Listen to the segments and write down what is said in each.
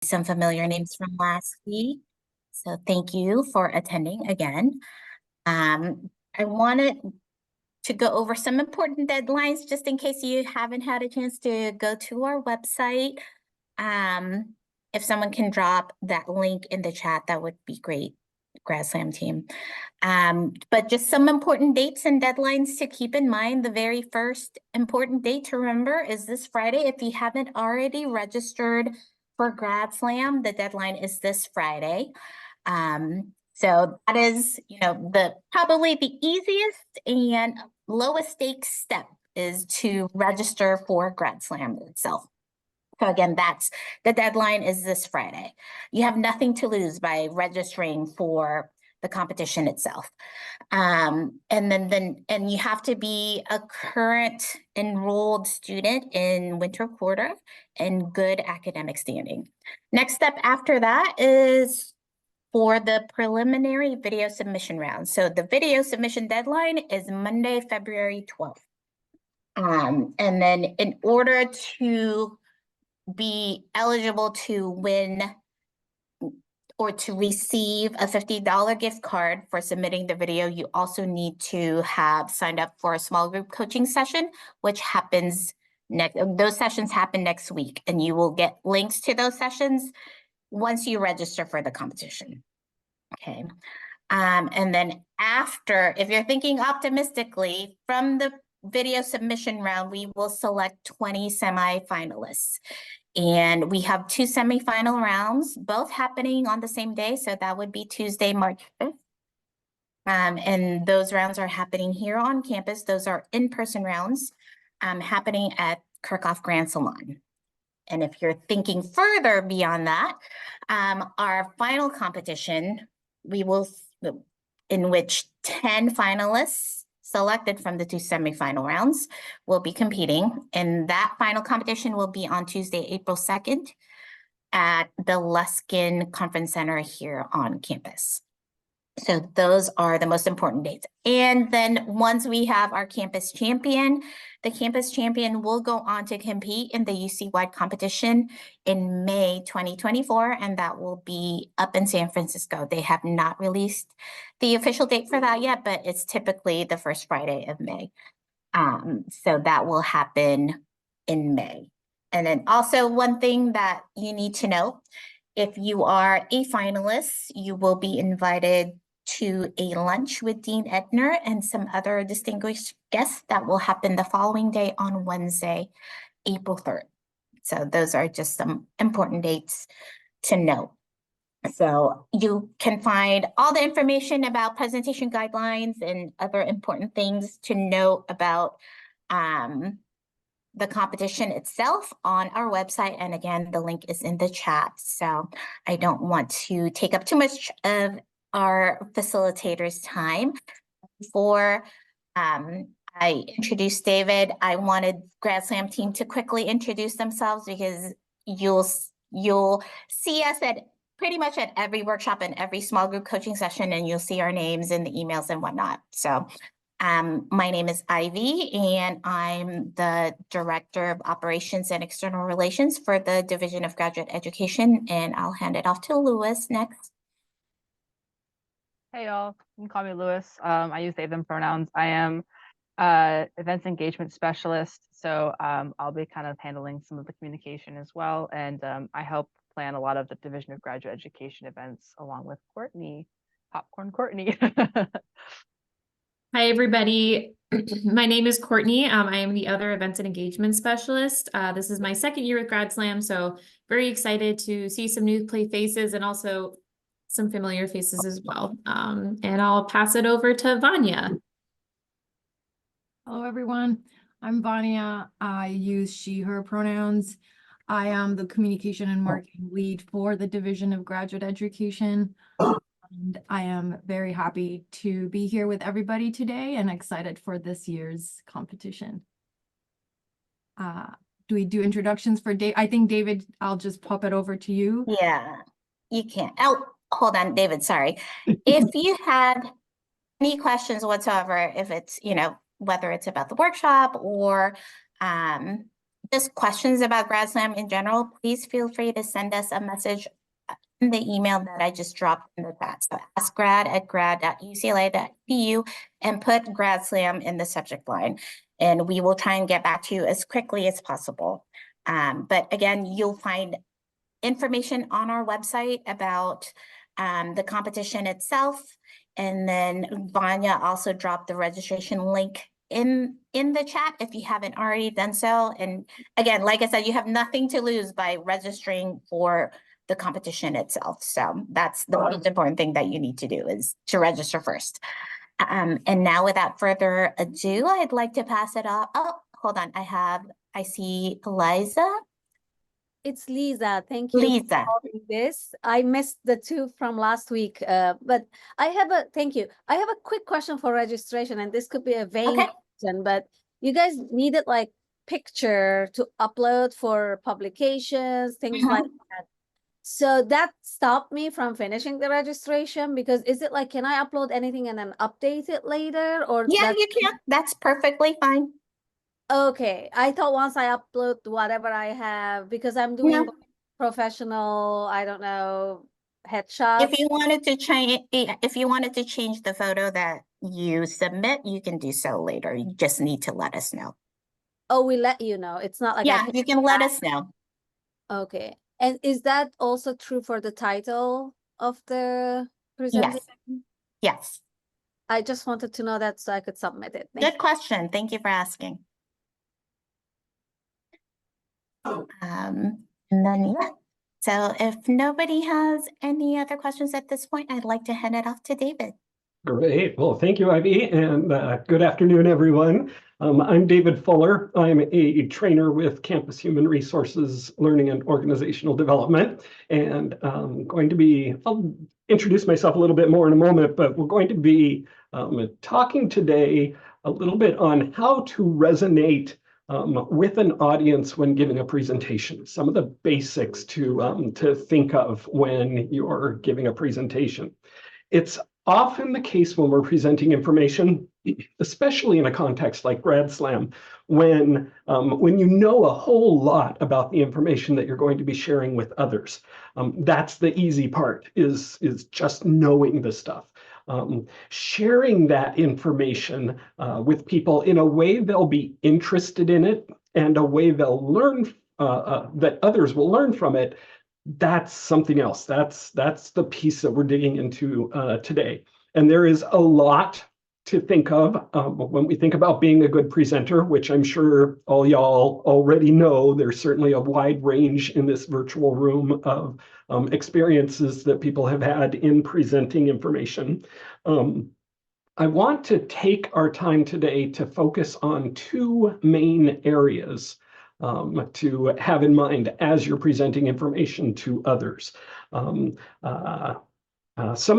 some familiar names from last week. So thank you for attending again. I wanted to go over some important deadlines just in case you haven't had a chance to go to our website. If someone can drop that link in the chat, that would be great, Grad Slam team. But just some important dates and deadlines to keep in mind. The very first important date to remember is this Friday. If you haven't already registered for Grad Slam, the deadline is this Friday. So that is, probably the easiest and lowest stakes step is to register for Grad Slam itself. So again, that's the deadline is this Friday. You have nothing to lose by registering for the competition itself. And you have to be a current enrolled student in winter quarter and good academic standing. Next step after that is for the preliminary video submission round. So the video submission deadline is Monday, February 12th. And then in order to be eligible to win or to receive a $50 gift card for submitting the video, you also need to have signed up for a small group coaching session, which happens those sessions happen next week, and you will get links to those sessions once you register for the competition. Okay. And then after, if you're thinking optimistically, from the video submission round, we will select 20 semifinalists. And we have 2 semifinal rounds, both happening on the same day. So that would be Tuesday, March 5th. And those rounds are happening here on campus. Those are in-person rounds happening at Kirchhoff Grand Salon. And if you're thinking further beyond that, our final competition, in which 10 finalists selected from the 2 semifinal rounds will be competing. And that final competition will be on Tuesday, April 2nd at the Luskin Conference Center here on campus. So those are the most important dates. And then once we have our campus champion, the campus champion will go on to compete in the UC-wide competition in May 2024, and that will be up in San Francisco. They have not released the official date for that yet, but it's typically the first Friday of May. So that will happen in May. And then also one thing that you need to know, if you are a finalist, you will be invited to a lunch with Dean Edner and some other distinguished guests that will happen the following day on Wednesday, April 3rd. So those are just some important dates to note. So you can find all the information about presentation guidelines and other important things to note about the competition itself on our website. And again, the link is in the chat. So I don't want to take up too much of our facilitator's time. Before I introduce David, I wanted Grad Slam team to quickly introduce themselves because you'll see us at pretty much at every workshop and every small group coaching session, and you'll see our names in the emails and whatnot. So my name is Ivy, and I'm the Director of Operations and External Relations for the Division of Graduate Education, and I'll hand it off to Louis next. Hey y'all, you can call me Louis. I use they, them pronouns. I am events engagement specialist, so I'll be kind of handling some of the communication as well, and I help plan a lot of the Division of Graduate Education events along with Courtney, Popcorn Courtney. Hi, everybody. My name is Courtney. I am the other events and engagement specialist. This is my second year with Grad Slam, so very excited to see some new play faces and also some familiar faces as well. And I'll pass it over to Vanya. Hello, everyone. I'm Vanya. I use she, her pronouns. I am the communication and marketing lead for the Division of Graduate Education. And I am very happy to be here with everybody today and excited for this year's competition. Do we do introductions for Dave? I think, David, I'll just pop it over to you. Yeah, you can. Oh, hold on, David, sorry. If you have any questions whatsoever, if it's, whether it's about the workshop or just questions about Grad Slam in general, please feel free to send us a message in the email that I just dropped in the chat. So askgrad@grad.ucla.edu and put Grad Slam in the subject line. And we will try and get back to you as quickly as possible. But again, you'll find information on our website about the competition itself. And then Vanya also dropped the registration link in the chat if you haven't already done so. And again, like I said, you have nothing to lose by registering for the competition itself. So that's the most important thing that you need to do is to register first. And now without further ado, I'd like to pass it off. Oh, hold on. I see Eliza. It's Lisa. Thank you Lisa. for holding this. I missed the two from last week, but thank you. I have a quick question for registration, and this could be a vain Okay. question, but you guys needed like picture to upload for publications, things like that. So that stopped me from finishing the registration because is it like, can I upload anything and then update it later or Yeah, that's you can. That's perfectly fine. okay? I thought once I upload whatever I have, because I'm doing No. professional, I don't know, headshots. If you wanted to change the photo that you submit, you can do so later. You just need to let us know. Oh, we let you know. It's not like I Yeah, you can let us know. Okay. And is that also true for the title of the presentation? Yes. I just wanted to know that so I could submit it. Thank Good question. Thank you for asking. And then, yeah. So if nobody has any other questions at this point, I'd like to hand it off to David. Great. Well, thank you, Ivy, and good afternoon, everyone. I'm David Fuller. I'm a trainer with Campus Human Resources Learning and Organizational Development, and I'll introduce myself a little bit more in a moment, but we're going to be talking today a little bit on how to resonate with an audience when giving a presentation. Some of the basics to think of when you're giving a presentation. It's often the case when we're presenting information, especially in a context like Grad Slam, when you know a whole lot about the information that you're going to be sharing with others. That's the easy part, is just knowing the stuff. Sharing that information with people in a way they'll be interested in it and a way they'll learn, that others will learn from it. That's something else. That's the piece that we're digging into today. And there is a lot to think of when we think about being a good presenter, which I'm sure all y'all already know. There's certainly a wide range in this virtual room of experiences that people have had in presenting information. I want to take our time today to focus on two main areas to have in mind as you're presenting information to others. Some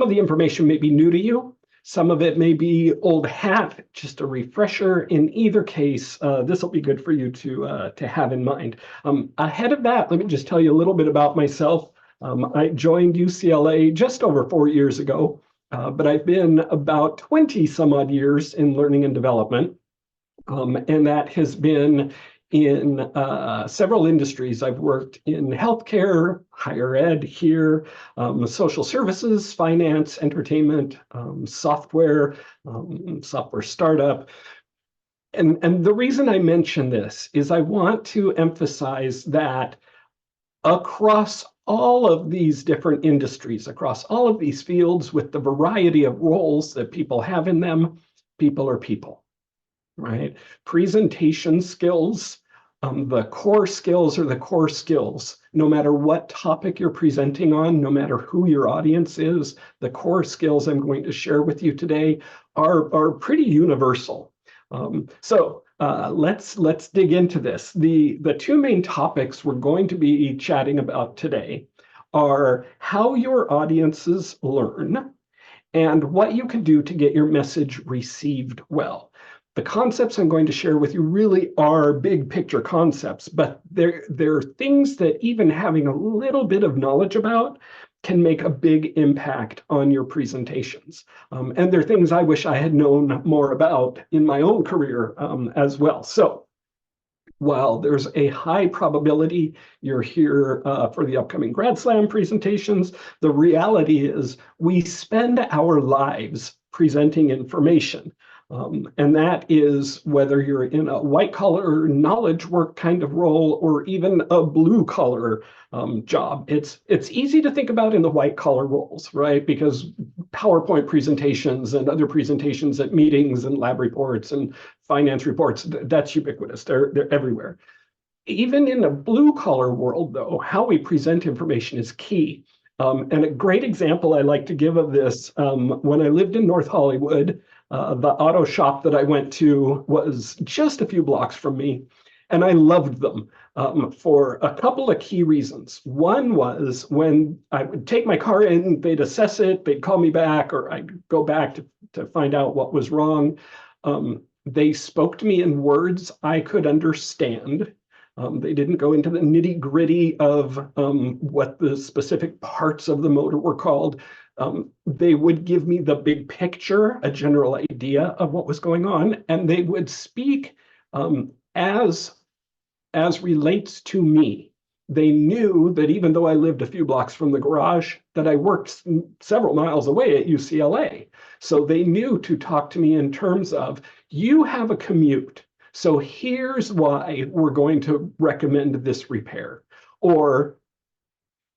of the information may be new to you. Some of it may be old hat, just a refresher. In either case, this will be good for you to have in mind. Ahead of that, let me just tell you a little bit about myself. I joined UCLA just over 4 years ago, but I've been about 20 some odd years in learning and development. And that has been in several industries. I've worked in healthcare, higher ed here, social services, finance, entertainment, software, software startup. And the reason I mention this is I want to emphasize that across all of these different industries, across all of these fields with the variety of roles that people have in them, people are people. Right? Presentation skills, the core skills are the core skills. No matter what topic you're presenting on, no matter who your audience is, the core skills I'm going to share with you today are pretty universal. So let's dig into this. The two main topics we're going to be chatting about today are how your audiences learn and what you can do to get your message received well. The concepts I'm going to share with you really are big picture concepts, but they're things that even having a little bit of knowledge about can make a big impact on your presentations. And they're things I wish I had known more about in my own career as well. So while there's a high probability you're here for the upcoming Grad Slam presentations, the reality is we spend our lives presenting information. And that is whether you're in a white collar knowledge work kind of role or even a blue collar job. It's easy to think about in the white collar roles, right? Because PowerPoint presentations and other presentations at meetings and lab reports and finance reports, that's ubiquitous. They're everywhere. Even in a blue collar world, though, how we present information is key. And a great example I like to give of this, when I lived in North Hollywood, the auto shop that I went to was just a few blocks from me, and I loved them for a couple of key reasons. One was when I would take my car in, they'd assess it, they'd call me back, or I'd go back to find out what was wrong. They spoke to me in words I could understand. They didn't go into the nitty-gritty of what the specific parts of the motor were called. They would give me the big picture, a general idea of what was going on, and they would speak as relates to me. They knew that even though I lived a few blocks from the garage, that I worked several miles away at UCLA. So they knew to talk to me in terms of, you have a commute, so here's why we're going to recommend this repair. Or,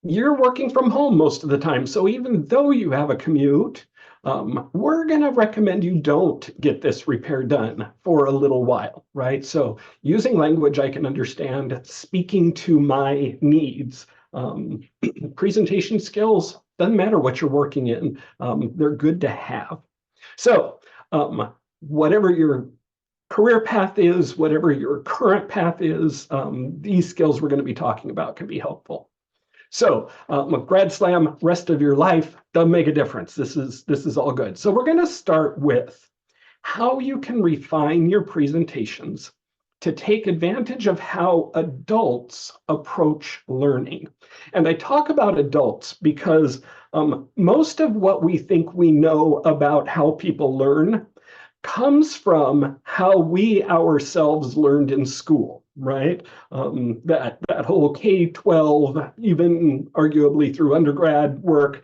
you're working from home most of the time, so even though you have a commute, we're going to recommend you don't get this repair done for a little while, right? So using language I can understand, speaking to my needs, presentation skills, doesn't matter what you're working in, they're good to have. So whatever your career path is, whatever your current path is, these skills we're going to be talking about can be helpful. So Grad Slam, rest of your life, doesn't make a difference. This is all good. So we're going to start with how you can refine your presentations to take advantage of how adults approach learning. And I talk about adults because most of what we think we know about how people learn comes from how we ourselves learned in school, right? That whole K-12, even arguably through undergrad work,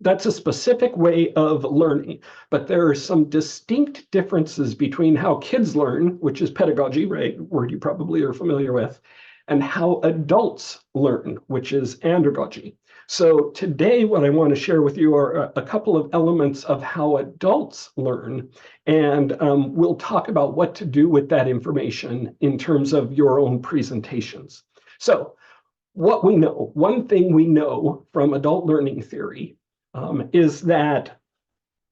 that's a specific way of learning. But there are some distinct differences between how kids learn, which is pedagogy, right? Word you probably are familiar with, and how adults learn, which is andragogy. So today, what I want to share with you are a couple of elements of how adults learn, and we'll talk about what to do with that information in terms of your own presentations. So what we know, one thing we know from adult learning theory is that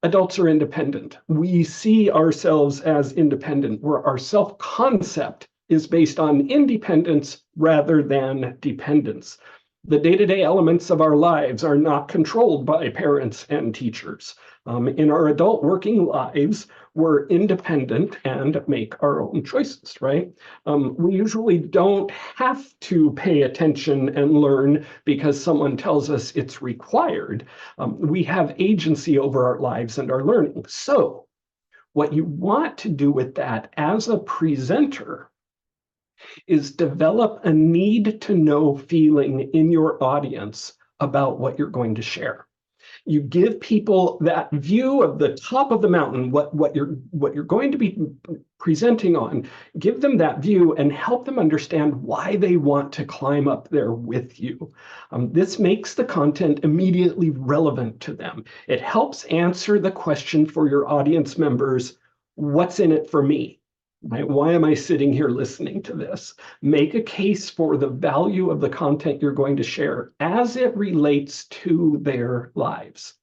adults are independent. We see ourselves as independent, where our self-concept is based on independence rather than dependence. The day-to-day elements of our lives are not controlled by parents and teachers. In our adult working lives, we're independent and make our own choices, right? We usually don't have to pay attention and learn because someone tells us it's required. We have agency over our lives and our learning. So what you want to do with that as a presenter is develop a need-to-know feeling in your audience about what you're going to share. You give people that view of the top of the mountain, what you're going to be presenting on, give them that view and help them understand why they want to climb up there with you. This makes the content immediately relevant to them. It helps answer the question for your audience members, what's in it for me? Right? Why am I sitting here listening to this? Make a case for the value of the content you're going to share as it relates to their lives.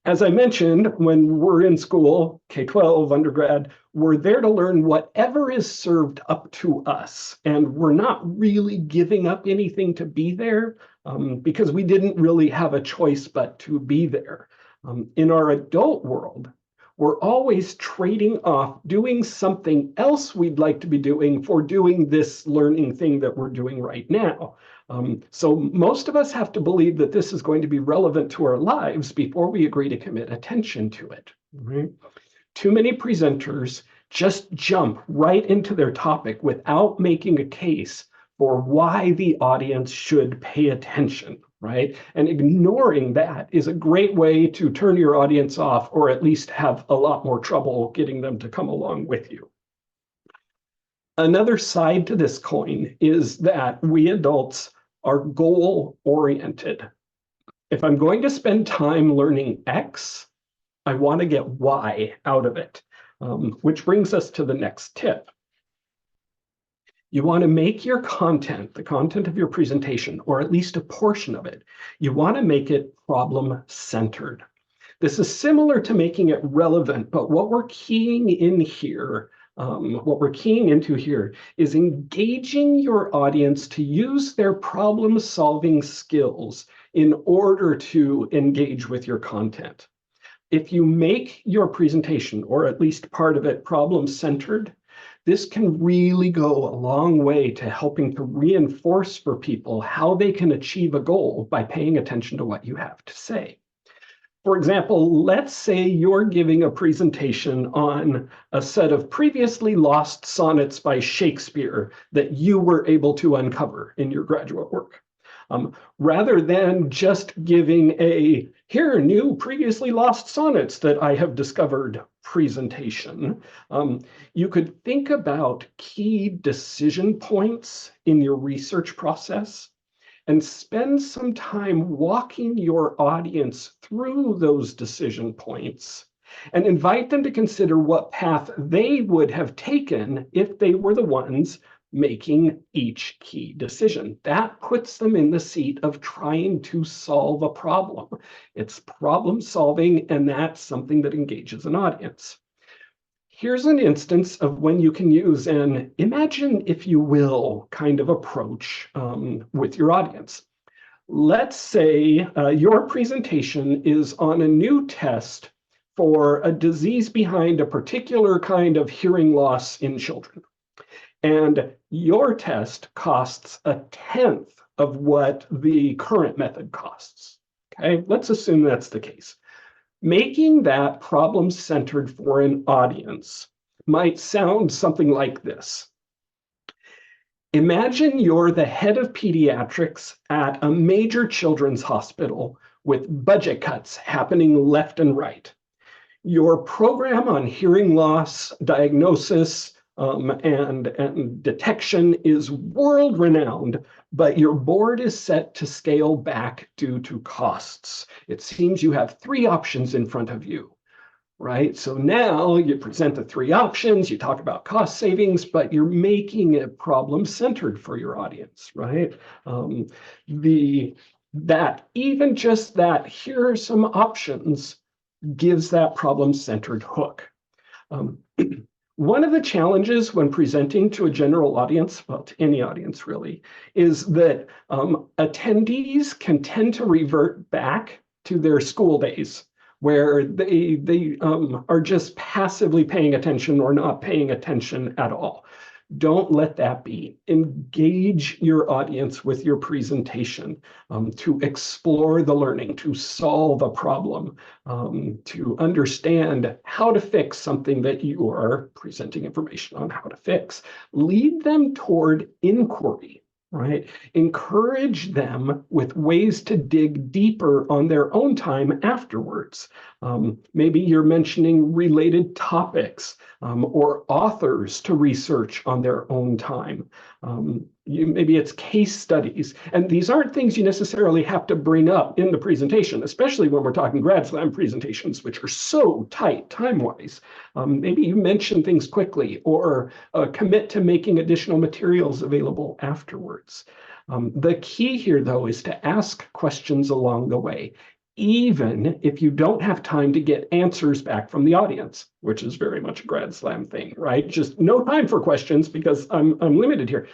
As I mentioned, when we're in school, K-12, undergrad, we're there to learn whatever is served up to us. And we're not really giving up anything to be there because we didn't really have a choice but to be there. In our adult world, we're always trading off doing something else we'd like to be doing for doing this learning thing that we're doing right now. So most of us have to believe that this is going to be relevant to our lives before we agree to commit attention to it. Right? Too many presenters just jump right into their topic without making a case for why the audience should pay attention, right? And ignoring that is a great way to turn your audience off, or at least have a lot more trouble getting them to come along with you. Another side to this coin is that we adults are goal-oriented. If I'm going to spend time learning X, I want to get Y out of it, which brings us to the next tip. You want to make your content, the content of your presentation, or at least a portion of it, you want to make it problem-centered. This is similar to making it relevant, but what we're keying in here, what we're keying into here is engaging your audience to use their problem-solving skills in order to engage with your content. If you make your presentation, or at least part of it, problem-centered, this can really go a long way to helping to reinforce for people how they can achieve a goal by paying attention to what you have to say. For example, let's say you're giving a presentation on a set of previously lost sonnets by Shakespeare that you were able to uncover in your graduate work. Rather than just giving a "here new previously lost sonnets that I have discovered" presentation, you could think about key decision points in your research process and spend some time walking your audience through those decision points and invite them to consider what path they would have taken if they were the ones making each key decision. That puts them in the seat of trying to solve a problem. It's problem solving, and that's something that engages an audience. Here's an instance of when you can use an imagine, if you will, kind of approach with your audience. Let's say your presentation is on a new test for a disease behind a particular kind of hearing loss in children. And your test costs 1/10 of what the current method costs. Okay, let's assume that's the case. Making that problem-centered for an audience might sound something like this. Imagine you're the head of pediatrics at a major children's hospital with budget cuts happening left and right. Your program on hearing loss diagnosis and detection is world-renowned, but your board is set to scale back due to costs. It seems you have 3 options in front of you, right? So now you present the 3 options, you talk about cost savings, but you're making it problem-centered for your audience, right? Even just that, here are some options, gives that problem-centered hook. One of the challenges when presenting to a general audience, well, to any audience really, is that attendees can tend to revert back to their school days, where they are just passively paying attention or not paying attention at all. Don't let that be. Engage your audience with your presentation to explore the learning, to solve a problem, to understand how to fix something that you are presenting information on how to fix. Lead them toward inquiry, right? Encourage them with ways to dig deeper on their own time afterwards. Maybe you're mentioning related topics or authors to research on their own time. Maybe it's case studies. And these aren't things you necessarily have to bring up in the presentation, especially when we're talking Grad Slam presentations, which are so tight time-wise. Maybe you mention things quickly or commit to making additional materials available afterwards. The key here, though, is to ask questions along the way, even if you don't have time to get answers back from the audience, which is very much a Grad Slam thing, right? Just no time for questions because I'm limited here.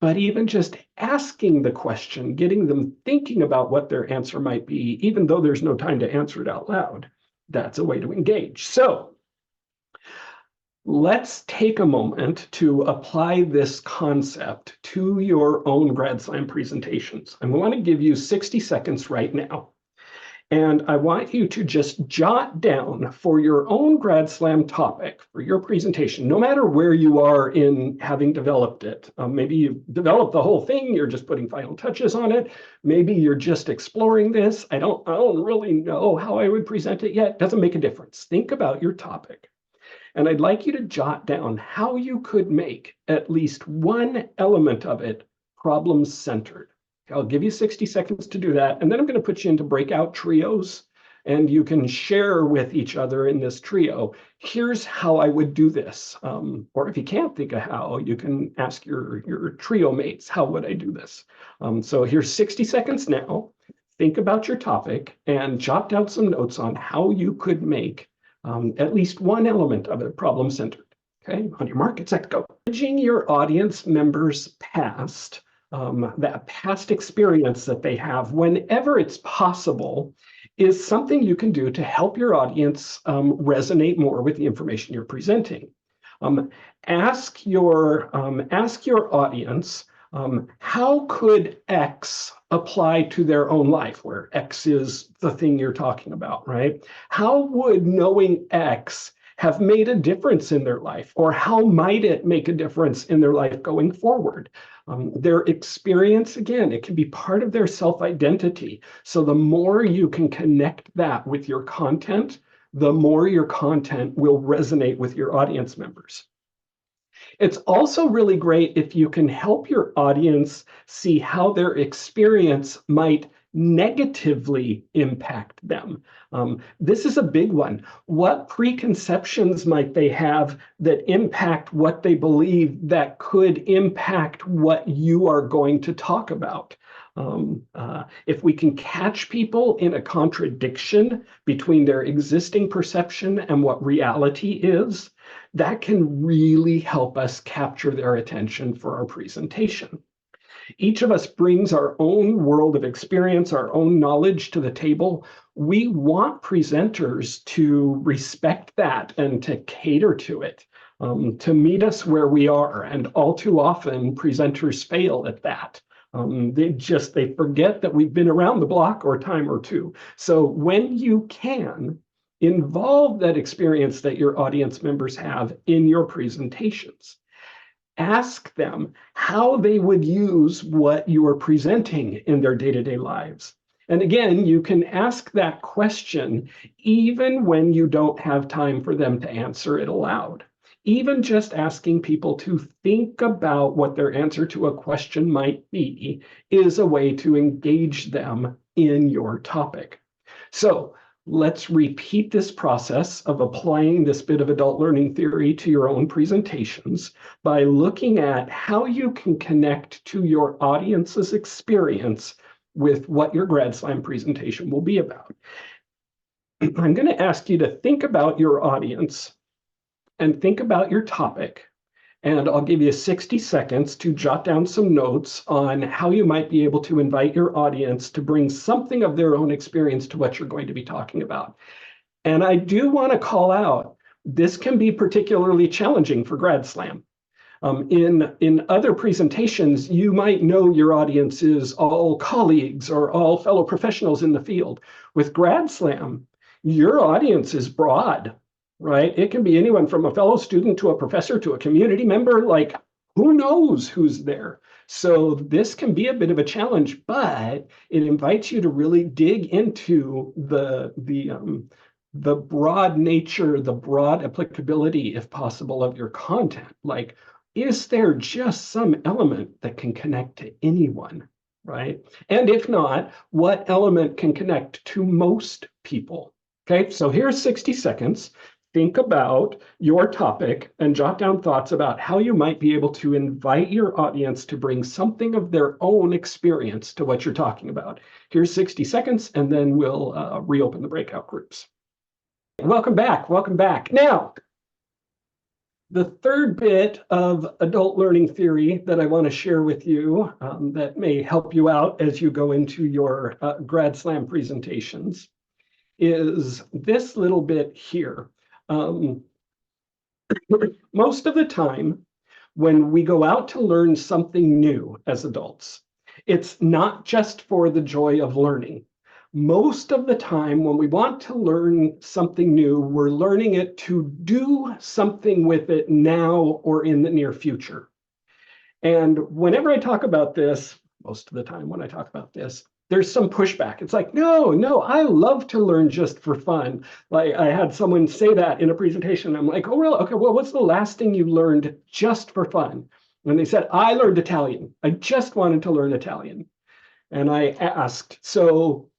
But even just asking the question, getting them thinking about what their answer might be, even though there's no time to answer it out loud, that's a way to engage. So let's take a moment to apply this concept to your own Grad Slam presentations. And we want to give you 60 seconds right now. And I want you to just jot down for your own Grad Slam topic, for your presentation, no matter where you are in having developed it. Maybe you've developed the whole thing, you're just putting final touches on it. Maybe you're just exploring this. I don't really know how I would present it yet. Doesn't make a difference. Think about your topic. And I'd like you to jot down how you could make at least one element of it problem-centered. I'll give you 60 seconds to do that, and then I'm going to put you into breakout trios, and you can share with each other in this trio. Here's how I would do this. Or if you can't think of how, you can ask your trio mates, how would I do this? So here's 60 seconds now. Think about your topic and jot down some notes on how you could make at least one element of it problem-centered. Okay, on your mark, get set, go. Managing your audience members' past, that past experience that they have, whenever it's possible, is something you can do to help your audience resonate more with the information you're presenting. Ask your audience, how could X apply to their own life, where X is the thing you're talking about, right? How would knowing X have made a difference in their life, or how might it make a difference in their life going forward? Their experience, again, it can be part of their self-identity. So the more you can connect that with your content, the more your content will resonate with your audience members. It's also really great if you can help your audience see how their experience might negatively impact them. This is a big one. What preconceptions might they have that impact what they believe that could impact what you are going to talk about? If we can catch people in a contradiction between their existing perception and what reality is, that can really help us capture their attention for our presentation. Each of us brings our own world of experience, our own knowledge to the table. We want presenters to respect that and to cater to it, to meet us where we are. And all too often, presenters fail at that. They forget that we've been around the block or a time or two. So when you can, involve that experience that your audience members have in your presentations. Ask them how they would use what you are presenting in their day-to-day lives. And again, you can ask that question even when you don't have time for them to answer it aloud. Even just asking people to think about what their answer to a question might be is a way to engage them in your topic. So let's repeat this process of applying this bit of adult learning theory to your own presentations by looking at how you can connect to your audience's experience with what your Grad Slam presentation will be about. I'm going to ask you to think about your audience and think about your topic. And I'll give you 60 seconds to jot down some notes on how you might be able to invite your audience to bring something of their own experience to what you're going to be talking about. And I do want to call out, this can be particularly challenging for Grad Slam. In other presentations, you might know your audience is all colleagues or all fellow professionals in the field. With Grad Slam, your audience is broad. Right? It can be anyone from a fellow student to a professor to a community member, like who knows who's there. So this can be a bit of a challenge, but it invites you to really dig into the broad nature, the broad applicability, if possible, of your content. Like, is there just some element that can connect to anyone, right? And if not, what element can connect to most people? Okay, so here's 60 seconds. Think about your topic and jot down thoughts about how you might be able to invite your audience to bring something of their own experience to what you're talking about. Here's 60 seconds, and then we'll reopen the breakout groups. Welcome back. Welcome back. Now, the third bit of adult learning theory that I want to share with you that may help you out as you go into your Grad Slam presentations is this little bit here. Most of the time, when we go out to learn something new as adults, it's not just for the joy of learning. Most of the time, when we want to learn something new, we're learning it to do something with it now or in the near future. And whenever I talk about this, most of the time when I talk about this, there's some pushback. It's like, no, I love to learn just for fun. Like I had someone say that in a presentation. I'm like, oh, really? Okay, well, what's the last thing you learned just for fun? And they said, I learned Italian. I just wanted to learn Italian. And I asked, so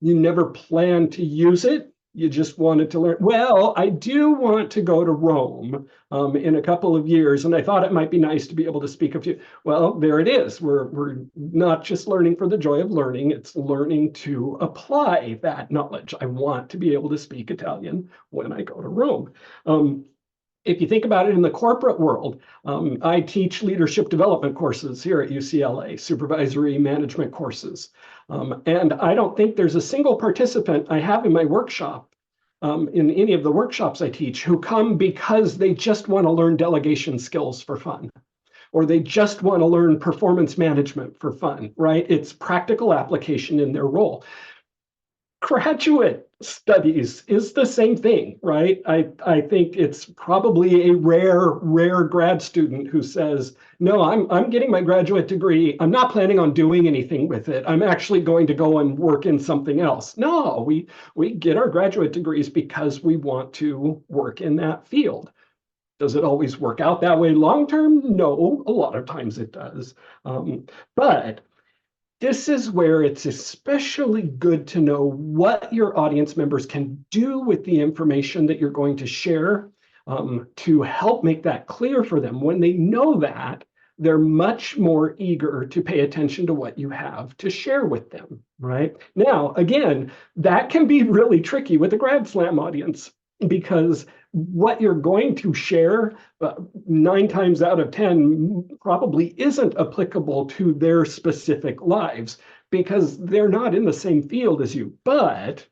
you never planned to use it? You just wanted to learn? Well, I do want to go to Rome in a couple of years, and I thought it might be nice to be able to speak a few. Well, there it is. We're not just learning for the joy of learning, it's learning to apply that knowledge. I want to be able to speak Italian when I go to Rome. If you think about it in the corporate world, I teach leadership development courses here at UCLA, supervisory management courses. And I don't think there's a single participant I have in my workshop, in any of the workshops I teach, who come because they just want to learn delegation skills for fun, or they just want to learn performance management for fun, right? It's practical application in their role. Graduate studies is the same thing, right? I think it's probably a rare grad student who says, no, I'm getting my graduate degree. I'm not planning on doing anything with it. I'm actually going to go and work in something else. No, we get our graduate degrees because we want to work in that field. Does it always work out that way long term? No, a lot of times it does. But this is where it's especially good to know what your audience members can do with the information that you're going to share, to help make that clear for them. When they know that, they're much more eager to pay attention to what you have to share with them, right? Now, again, that can be really tricky with a Grad Slam audience, because what you're going to share 9 times out of 10 probably isn't applicable to their specific lives because they're not in the same field as you. But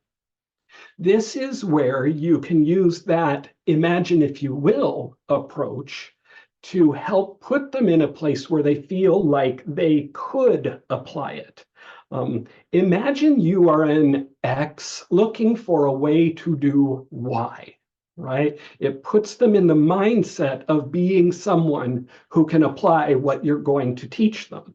this is where you can use that imagine if you will approach to help put them in a place where they feel like they could apply it. Imagine you are an X looking for a way to do Y. Right? It puts them in the mindset of being someone who can apply what you're going to teach them.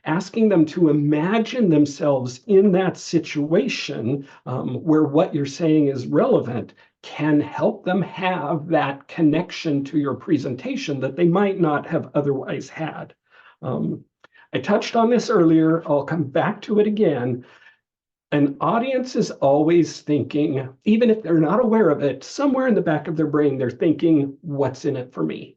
Asking them to imagine themselves in that situation where what you're saying is relevant can help them have that connection to your presentation that they might not have otherwise had. I touched on this earlier. I'll come back to it again. An audience is always thinking, even if they're not aware of it, somewhere in the back of their brain, they're thinking, what's in it for me,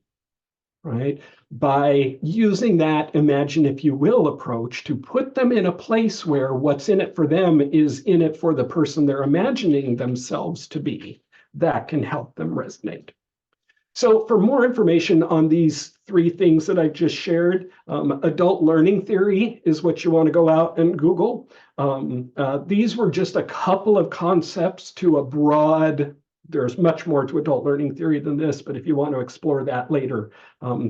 right? By using that imagine if you will approach to put them in a place where what's in it for them is in it for the person they're imagining themselves to be, that can help them resonate. So for more information on these 3 things that I just shared, adult learning theory is what you want to go out and Google. These were just a couple of concepts to a broad, there's much more to adult learning theory than this, but if you want to explore that later,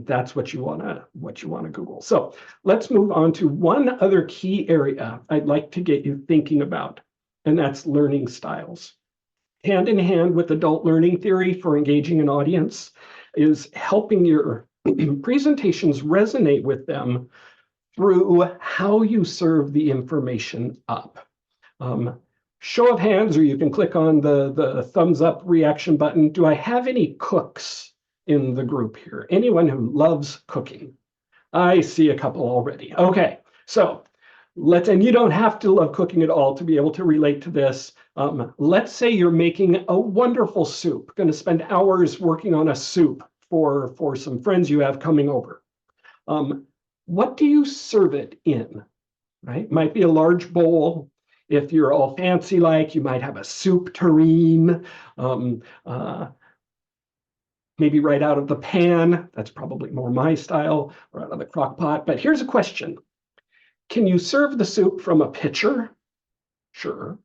that's what you want to Google. So let's move on to one other key area I'd like to get you thinking about, and that's learning styles. Hand in hand with adult learning theory for engaging an audience is helping your presentations resonate with them through how you serve the information up. Show of hands, or you can click on the thumbs up reaction button. Do I have any cooks in the group here? Anyone who loves cooking? I see a couple already. Okay, so and you don't have to love cooking at all to be able to relate to this. Let's say you're making a wonderful soup, going to spend hours working on a soup for some friends you have coming over. What do you serve it in, right? Might be a large bowl. If you're all fancy like, you might have a soup tureen, maybe right out of the pan. That's probably more my style, or out of the crock pot. But here's a question. Can you serve the soup from a pitcher? Sure.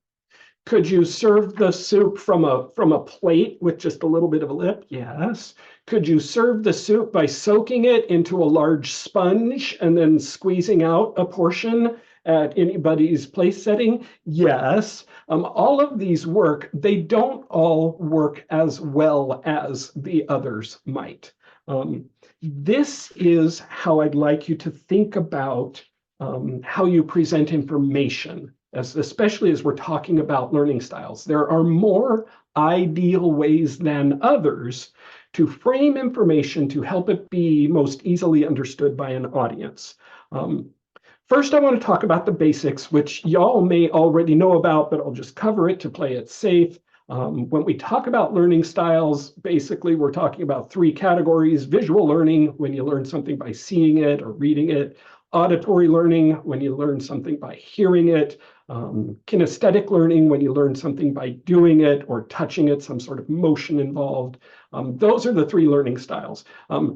Could you serve the soup from a plate with just a little bit of a lip? Yes. Could you serve the soup by soaking it into a large sponge and then squeezing out a portion at anybody's place setting? Yes. All of these work, they don't all work as well as the others might. This is how I'd like you to think about how you present information, especially as we're talking about learning styles. There are more ideal ways than others to frame information to help it be most easily understood by an audience. First, I want to talk about the basics, which y'all may already know about, but I'll just cover it to play it safe. When we talk about learning styles, basically we're talking about three categories: visual learning, when you learn something by seeing it or reading it; auditory learning, when you learn something by hearing it; kinesthetic learning, when you learn something by doing it or touching it, some sort of motion involved. Those are the three learning styles.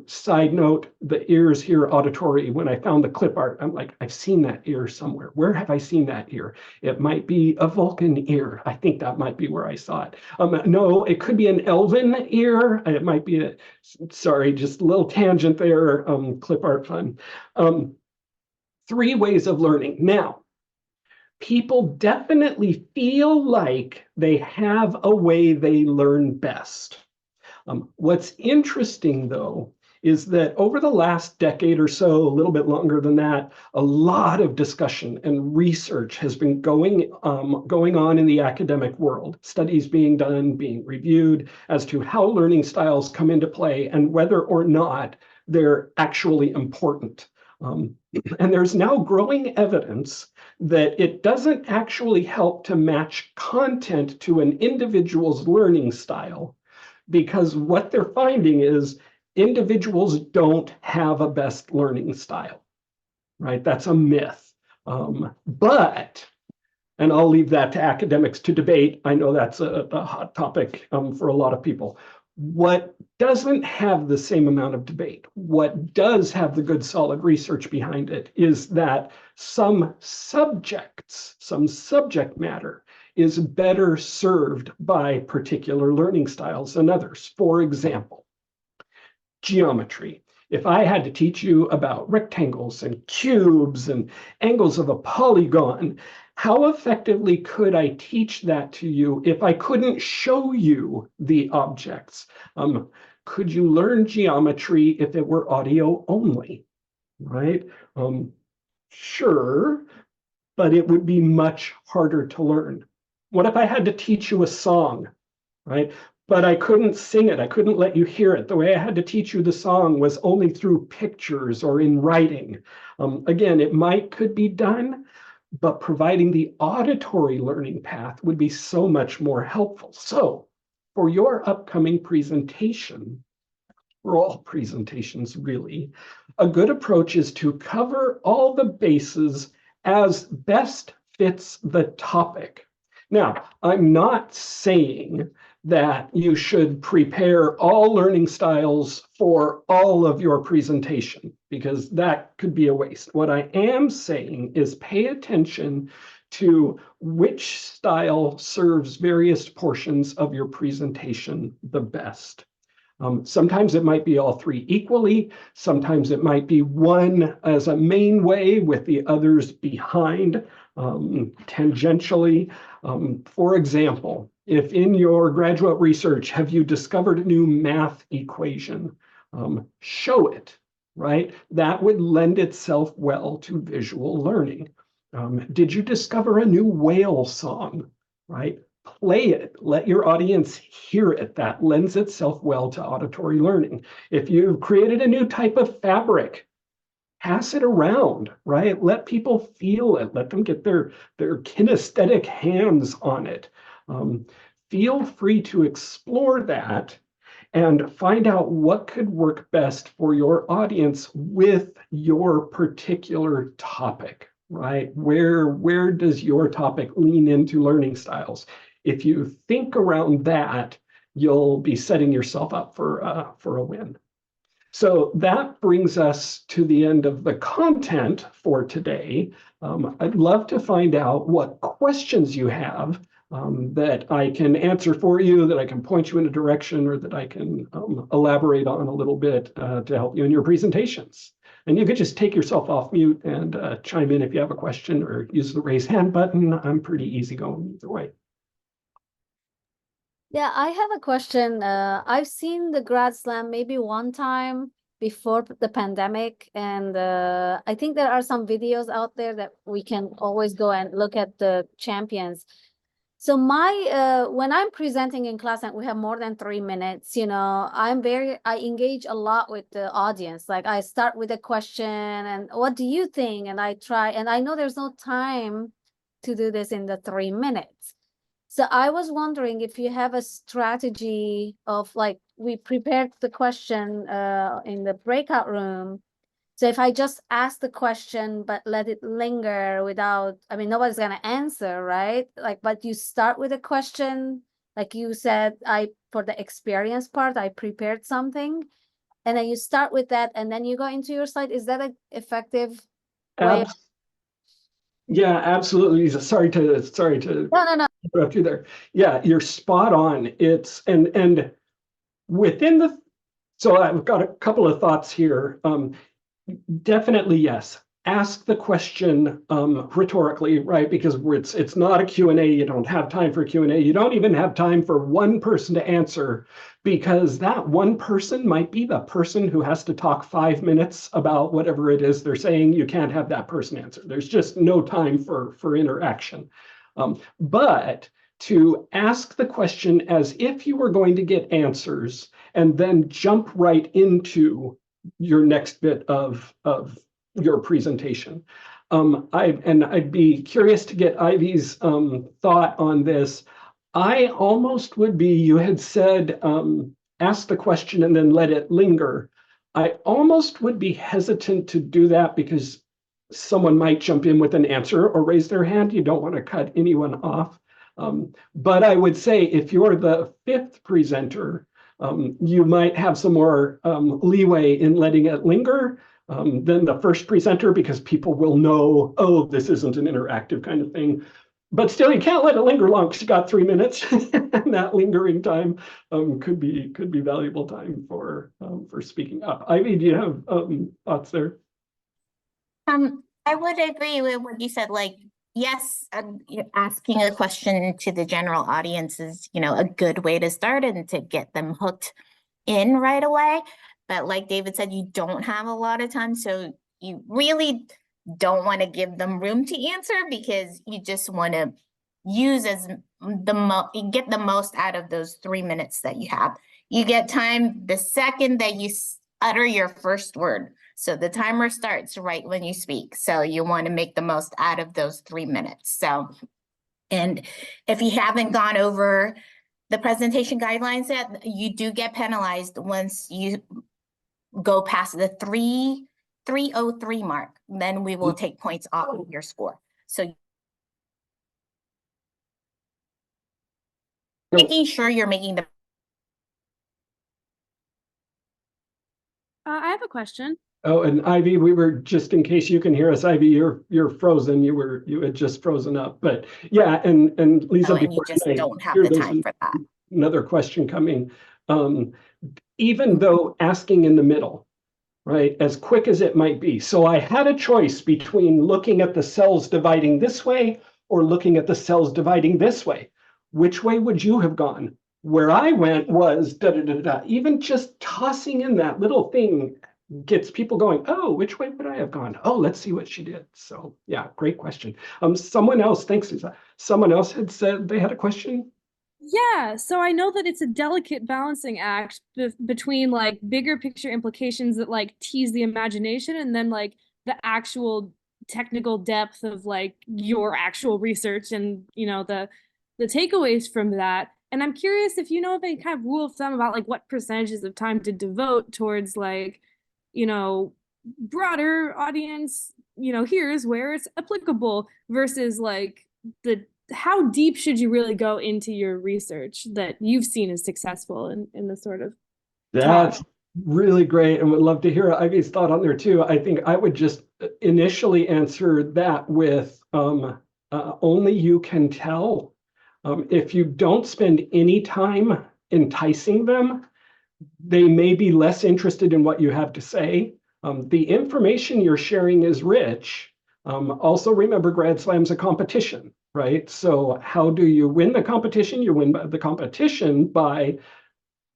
Side note, the ears here, auditory, when I found the clip art, I'm like, I've seen that ear somewhere. Where have I seen that ear? It might be a Vulcan ear. I think that might be where I saw it. No, it could be an elven ear. It might be sorry, just a little tangent there, clip art fun. Three ways of learning. Now, people definitely feel like they have a way they learn best. What's interesting, though, is that over the last decade or so, a little bit longer than that, a lot of discussion and research has been going on in the academic world. Studies being done, being reviewed as to how learning styles come into play and whether or not they're actually important. And there's now growing evidence that it doesn't actually help to match content to an individual's learning style, because what they're finding is individuals don't have a best learning style, right? That's a myth. But, and I'll leave that to academics to debate. I know that's a hot topic for a lot of people. What doesn't have the same amount of debate, what does have the good solid research behind it, is that some subjects, some subject matter is better served by particular learning styles than others. For example, geometry. If I had to teach you about rectangles and cubes and angles of a polygon, how effectively could I teach that to you if I couldn't show you the objects? Could you learn geometry if it were audio only, right? Sure, but it would be much harder to learn. What if I had to teach you a song, right? But I couldn't sing it. I couldn't let you hear it. The way I had to teach you the song was only through pictures or in writing. Again, it could be done, but providing the auditory learning path would be so much more helpful. So for your upcoming presentation, for all presentations really, a good approach is to cover all the bases as best fits the topic. Now, I'm not saying that you should prepare all learning styles for all of your presentation, because that could be a waste. What I am saying is pay attention to which style serves various portions of your presentation the best. Sometimes it might be all three equally. Sometimes it might be one as a main way with the others behind, tangentially. For example, if in your graduate research, have you discovered a new math equation? Show it, right? That would lend itself well to visual learning. Did you discover a new whale song, right? Play it, let your audience hear it. That lends itself well to auditory learning. If you've created a new type of fabric, pass it around, right? Let people feel it, let them get their kinesthetic hands on it. Feel free to explore that and find out what could work best for your audience with your particular topic, right? Where does your topic lean into learning styles? If you think around that, you'll be setting yourself up for a win. So that brings us to the end of the content for today. I'd love to find out what questions you have that I can answer for you, that I can point you in a direction, or that I can elaborate on a little bit to help you in your presentations. And you could just take yourself off mute and chime in if you have a question or use the raise hand button. I'm pretty easygoing either way. Yeah, I have a question. I've seen the Grad Slam maybe one time before the pandemic, and I think there are some videos out there that we can always go and look at the champions. So when I'm presenting in class and we have more than 3 minutes, I engage a lot with the audience. Like I start with a question and what do you think? And I try, and I know there's no time to do this in the 3 minutes. So I was wondering if you have a strategy of like, we prepared the question in the breakout room. So if I just ask the question, but let it linger without, I mean, nobody's gonna answer, right? Like, but you start with a question, like you said, for the experience part, I prepared something. And then you start with that and then you go into your slide. Is that an effective way? Yeah, absolutely, Lisa. Sorry to No. interrupt you there. Yeah, you're spot on. It's and within the, so I've got a couple of thoughts here. Definitely, yes. Ask the question rhetorically, right? Because it's not a Q&A. You don't have time for Q&A. You don't even have time for one person to answer, because that one person might be the person who has to talk 5 minutes about whatever it is they're saying. You can't have that person answer. There's just no time for interaction. But to ask the question as if you were going to get answers and then jump right into your next bit of your presentation. I'd be curious to get Ivy's thought on this. I almost would be, you had said, ask the question and then let it linger. I almost would be hesitant to do that because someone might jump in with an answer or raise their hand. You don't want to cut anyone off. But I would say if you're the fifth presenter, you might have some more leeway in letting it linger than the first presenter, because people will know, oh, this isn't an interactive kind of thing. But still, you can't let it linger long because you got 3 minutes, and that lingering time could be valuable time for speaking up. Ivy, do you have thoughts there? I would agree with what you said. Like, yes, asking a question to the general audience is, a good way to start and to get them hooked in right away. But like David said, you don't have a lot of time, so you really don't want to give them room to answer, because you just want to use get the most out of those 3 minutes that you have. You get time the second that you utter your first word. So the timer starts right when you speak. So you want to make the most out of those 3 minutes. So, and if you haven't gone over the presentation guidelines yet, you do get penalized once you go past the 303 mark. Then we will take points off of your score. So making sure you're making the. I have a question. Oh, and Ivy, we were, just in case you can hear us, Ivy, you're frozen. You had just frozen up. But yeah, and Lisa, and you just don't have the time for that. Another question coming. Even though asking in the middle, right, as quick as it might be. So I had a choice between looking at the cells dividing this way or looking at the cells dividing this way. Which way would you have gone? Where I went was da-da-da-da. Even just tossing in that little thing gets people going, oh, which way would I have gone? Oh, let's see what she did. So yeah, great question. Someone else, thanks, Lisa. Someone else had said they had a question. Yeah, so I know that it's a delicate balancing act between like bigger picture implications that like tease the imagination and then like the actual technical depth of like your actual research and the takeaways from that. And I'm curious if you know of any kind of rule of thumb about like what percentages of time to devote towards like broader audience, here's where it's applicable versus like how deep should you really go into your research that you've seen as successful in the sort of That's really great, and would love to hear Ivy's thought on there too. I think I would just initially answer that with only you can tell. If you don't spend any time enticing them, they may be less interested in what you have to say. The information you're sharing is rich. Also remember, Grad Slam's a competition, right? So how do you win the competition? You win the competition by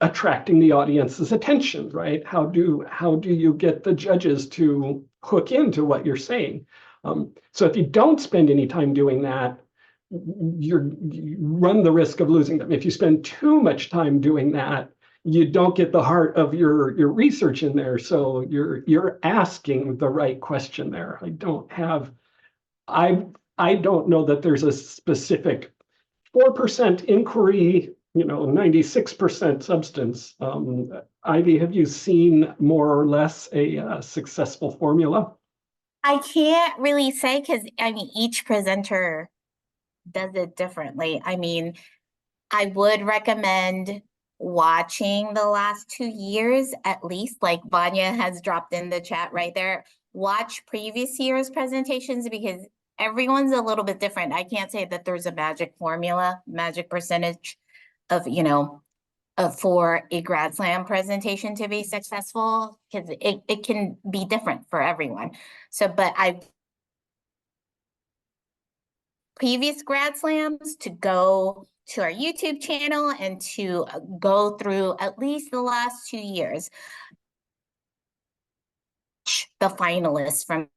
attracting the audience's attention, right? How do you get the judges to hook into what you're saying? So if you don't spend any time doing that, you run the risk of losing them. If you spend too much time doing that, you don't get the heart of your research in there. So you're asking the right question there. I don't know that there's a specific 4% inquiry, 96% substance. Ivy, have you seen more or less a successful formula? I can't really say because I mean each presenter does it differently. I mean, I would recommend watching the last 2 years at least, like Vanya has dropped in the chat right there. Watch previous year's presentations because everyone's a little bit different. I can't say that there's a magic formula, magic percentage of, for a Grad Slam presentation to be successful because it can be different for everyone. So, but previous Grad Slams to go to our YouTube channel and to go through at least the last 2 years. The finalists from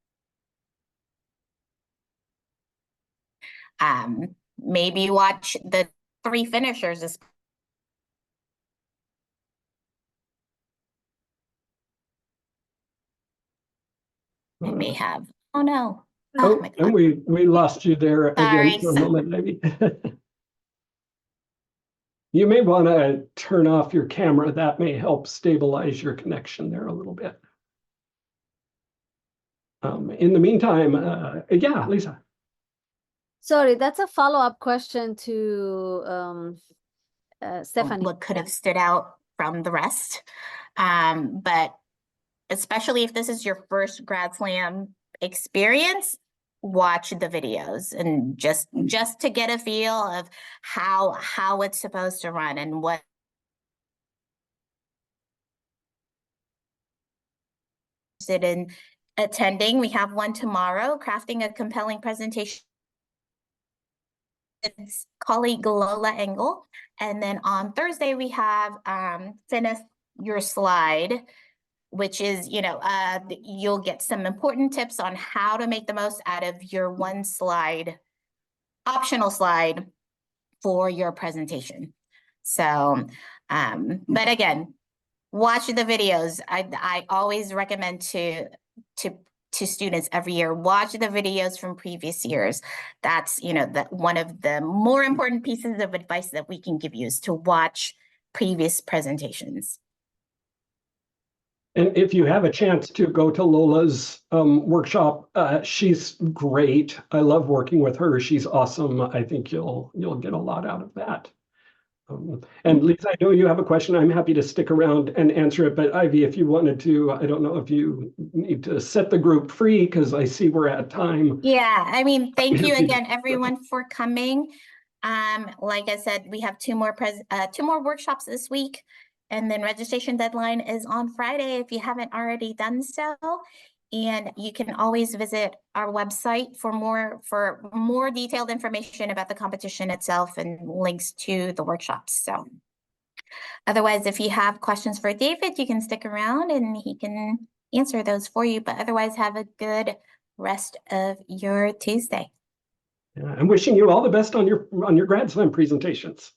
maybe watch the 3 finishers. I may have. Oh no. Oh my And God. we lost you there again Sorry, for a so- moment, maybe. You may want to turn off your camera. That may help stabilize your connection there a little bit. In the meantime, yeah, Lisa. Sorry, that's a follow-up question to Stephanie. What could have stood out from the rest. But especially if this is your first Grad Slam experience, watch the videos and just to get a feel of how it's supposed to run and what in attending. We have one tomorrow, crafting a compelling presentation. It's colleague Lola Engel. And then on Thursday, we have finish your slide, which is, you'll get some important tips on how to make the most out of your one slide, optional slide for your presentation. So, but again, watch the videos. I always recommend to students every year, watch the videos from previous years. That's, one of the more important pieces of advice that we can give you is to watch previous presentations. And if you have a chance to go to Lola's workshop, she's great. I love working with her. She's awesome. I think you'll get a lot out of that. And Lisa, I know you have a question. I'm happy to stick around and answer it. But Ivy, if you wanted to, I don't know if you need to set the group free because I see we're at time. Yeah, I mean, thank you again, everyone, for coming. Like I said, we have two more workshops this week, and then registration deadline is on Friday if you haven't already done so. And you can always visit our website for more detailed information about the competition itself and links to the workshops. So otherwise, if you have questions for David, you can stick around and he can answer those for you. But otherwise, have a good rest of your Tuesday. I'm wishing you all the best on your Grad Slam presentations.